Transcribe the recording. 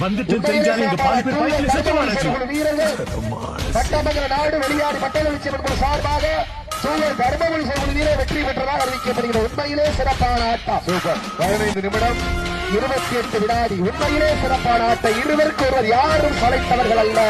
வந்துட்டு தெரிஞ்சாலும் இங்க பாதி பேர் பைக்ல செத்து வராச்சு. சட்டமன்ற நாடு வெளியாடு பட்டமளிச்சவர்கள் சார்பாக சூழல் தர்மபுரி செல்வன் வீரர் வெற்றி பெற்றதாக அறிவிக்கப்படுகிறது. உண்மையிலே சிறப்பான ஆட்டம். 15 நிமிடம் 28 வினாடி. உண்மையிலே சிறப்பான ஆட்டம். இருவருக்கு ஒருவர் யாரும் சளைத்தவர்கள் அல்ல.